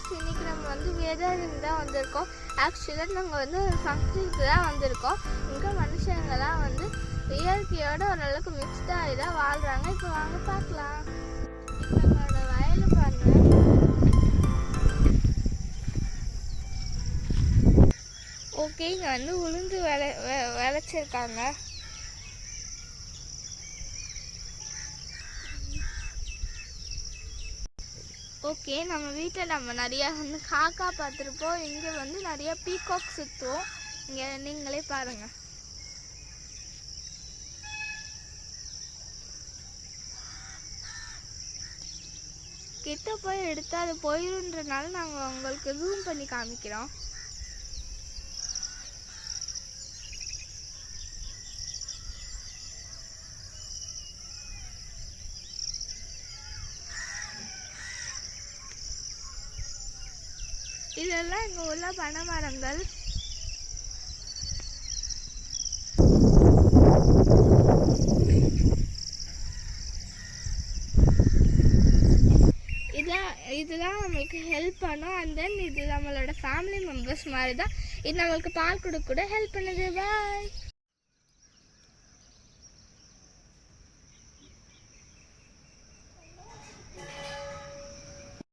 Friends, இன்றைக்கி நம்ம வந்து வேதாரண்யம் தான் வந்திருக்கோம். ஆக்சுவலாக நாங்கள் வந்து ஒரு ஃபங்க்ஷனுக்கு தான் வந்திருக்கோம். இங்கே மனுஷங்கள்லாம் வந்து இயற்கையோட ஓரளவுக்கு மிக்ஸ்டாகி தான் வாழ்கிறாங்க. இப்போ வாங்க பார்க்கலாம். இப்போ நம்மளோட வயலை பாருங்கள். ஓகே, இங்கே வந்து உளுந்து விளைச்சிருக்காங்க. ஓகே, நம்ம வீட்டில் நம்ம நிறையா வந்து காக்கா பார்த்துருப்போம். இங்கே வந்து நிறையா பீகாக் சுற்றுவோம். இங்கே நீங்களே பாருங்கள். கிட்ட போய் எடுத்தால் அது போயிருன்றனால நாங்கள் உங்களுக்கு ஜூம் பண்ணி காமிக்கிறோம். இதெல்லாம் இங்கே உள்ள பனை மரங்கள். இதெல்லாம் நம்மளுக்கு ஹெல்ப் பண்ணும். அண்ட் தென் இது நம்மளோட ஃபேமிலி மெம்பர்ஸ் மாதிரி தான். இது நம்மளுக்கு பால் கொடுக்க கூட ஹெல்ப் பண்ணுது. பாய்.